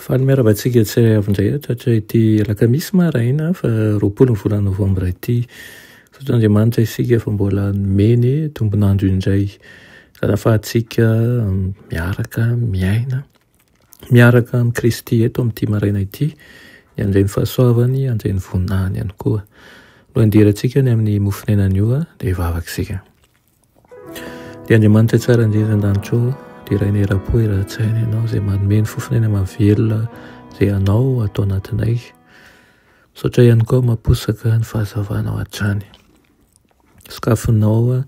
Faly miarabantsika tsy avindray tratra ity alakamisy maraina fa 20 volana novambra ity. Andriamanitra isika fa mbola nomeny tombonandro indray. Rahafahatsika miaraka miaina, miaraka amin'ny Kristy eto amin'ity maraina ity, andray ny fahasoavany, andray ny voninahiny ihany koa. No andirantsika ny amin'ny mofonenany io dia vavakisika. Dia Andriamanitra tsara indrindra an-danitro, dia raha era-po era-tsaina ianao izay manome ny fofonena mahavelona izay anao atao anatinay. Misaotra ihany koa mamposaka ny fahazavanao hatrany. Sokafinao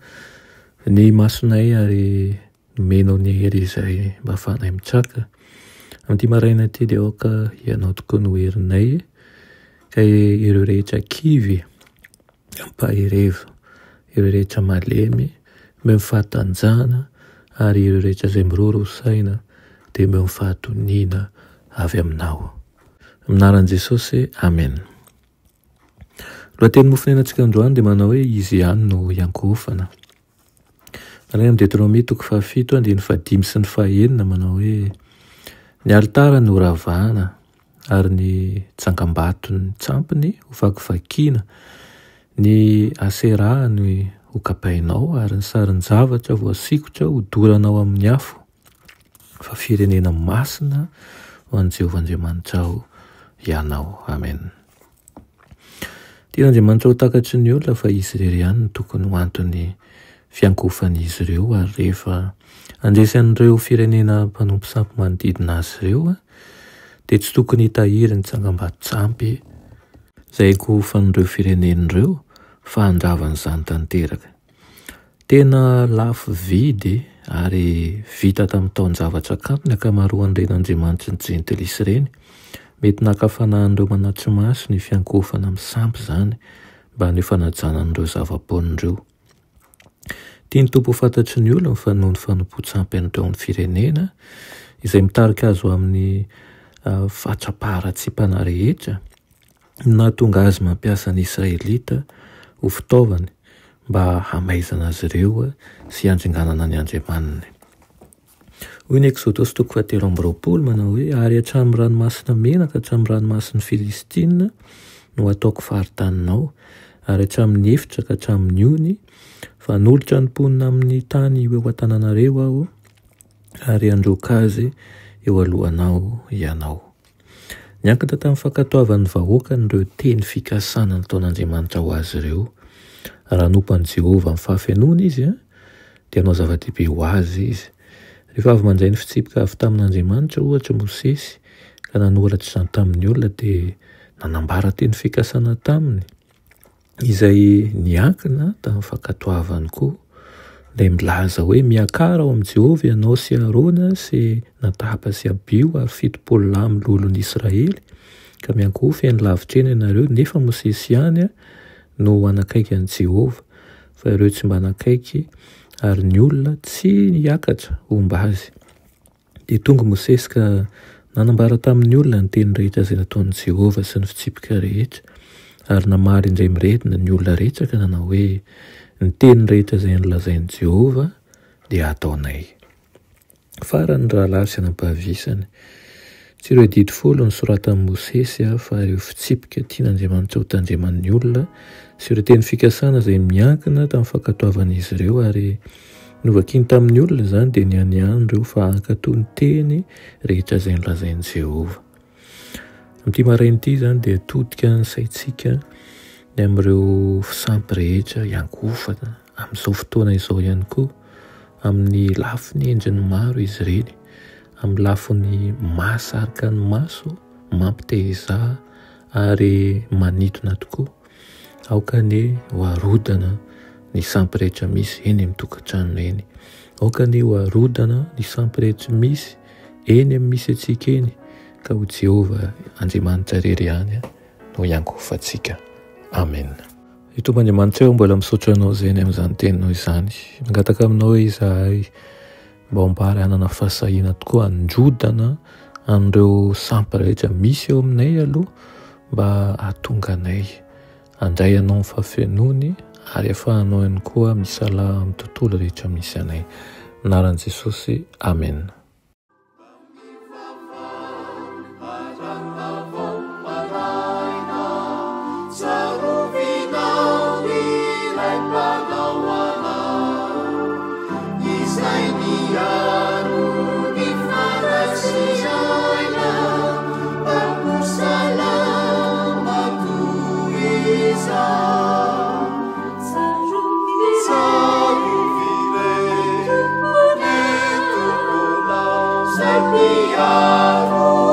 ny masonay ary nomenao ny hery izay mba ahafahanay mitraka. Amin'ity maraina ity dia aoka ianao tokoa no herinay, ka ireo rehetra kivy, ampahereva, ireo rehetra malemy, meo fahatanjana, ary ireo rehetra izay miroro saina dia meo fahatoniana avy aminao. Aminaran'i Jesosy, amen. Lohateny mofonenantsika androany dia manao hoe izy ihany no iankofana. Amin'ny Deutéronomie 7:5 sy 5 manao hoe ny alitara no ravahana ary ny tsangambato ny tsampiny ho vakivakiana, ny asera ny ho kapainao ary ny sarin-javatra voasikotra ho doranao amin'ny afo, fa firenena masina ho an'i Jehovah Andriamanitra ao ianao. Amen. Tian'Andriamanitra ho takatry ny olona fa izy irery ihany no tokony ho antony fiankofan'izy ireo, ary rehefa andresy an'ireo firenena mpanompo sampy manodidina azy ireo dia tsy tokony hitahiry ny tsangambato tsampy izay kofan'ireo firenen'ireo fa handravan'izany tanteraka. Tena lafo vidy ary vita tamin'ny taon-javatra kanto ny akamaroan'ireny Andriamanitra ny jentilisa ireny. Mety nakafanahan'ireo manatry maso ny fiankofana amin'ny sampy izany mba ny fanajanan'ireo zava-pon'ireo. Tiany tompo fantatry ny olona fa noho ny fanompo-tsampy an'ireo amin'ny firenena izay mitarika azo amin'ny fahatrapaharatsimpana rehetra, nahatonga azy mampiasa ny Israelita ho fitaovany mba hamaizana azy ireo sy handringanana ny Andriamaniny. Hoy ny Exodosy 7:20 manao hoe ary hatramin'ny ranomasina mena ka hatramin'ny ranomasin'ny Filistina no ataoko faritaninao, ary hatramin'ny efitra ka hatramin'ny ony, fa nolotra ny mponina amin'ny tany eo an-tananareo aho ary handroaka azy eo alohanao ianao. Niankina tamin'ny fankatoavan'ny vahoaka n'ireo teny fikasana nataon'Andriamanitra ho azy ireo. Raha nompan'i Jehovah amin'ny fahafenoana izy dia hanao zava-dehibe ho azy izy. Rehefa avy mandray ny fitsipika avy tamin'Andriamanitra ohatra Mosesy ka nanoratra izany tamin'ny olona dia nanambara teny fikasana taminy izay niankina tamin'ny fankatoavany koa, dia milaza hoe miakara ao amin'i Jehovah ianao sy Arona sy Nadaba sy Abiho ary 70 lahy amin'ny lolon'i Israely, ka miankofa eny lavitra eny ianareo, nefa Mosesy ihany no anakaiky an'i Jehovah, fa ireo tsy mba anakaiky ary ny olona tsy niakatra omba azy. Dia tonga Mosesy ka nanambara tamin'ny olona ny teny rehetra izay nataon'i Jehovah sy ny fitsipika rehetra, ary namaly indray miredina ny olona rehetra ka nanao hoe ny teny rehetra izay nolazain'i Jehovah dia ataonay. Farany rahalahy sy anam-pahavisany, tsy ireo didy folo ny soratan'i Mosesy fa ireo fitsipika tian'Andriamanitra ho tandreman'ny olona sy ireo teny fikasana izay miankina tamin'ny fankatoavan'izy ireo, ary novakiny tamin'ny olona izany dia nianian'ireo fa hankatoy ny teny rehetra izay nolazain'i Jehovah. Amin'ity maraina ity izany dia todika ny saintsika ny amin'ireo sampy rehetra iankofana amin'izao fotoana izao ihany koa, amin'ny lafiny endriny maro izy ireny, amin'ny lafiny mahasarika ny maso, mampitehizà ary manintona tokoa. Aoka ny ho harodana ny sampy rehetra misy eny amin'ny tokantrano eny. Aoka ny ho harodana ny sampy rehetra misy eny amin'ny misy antsika eny, ka ho Jehovah Andriamanitra irery ihany no iankofantsika. Amen. I Tompoandriamanitra eo mbola misaotra anao izay ny amin'izany teninao izany. Mangataka aminao izahay mba hombary hanana fahasahiana tokoa, handrodana amin'ireo sampy rehetra misy eo aminay aloha, mba ahatonga anay andray anao ny fahafenony ary ahafahanao ihany koa misala amin'ny tontolo rehetra misy anay. Anaran'i Jesosy, amen. Savior.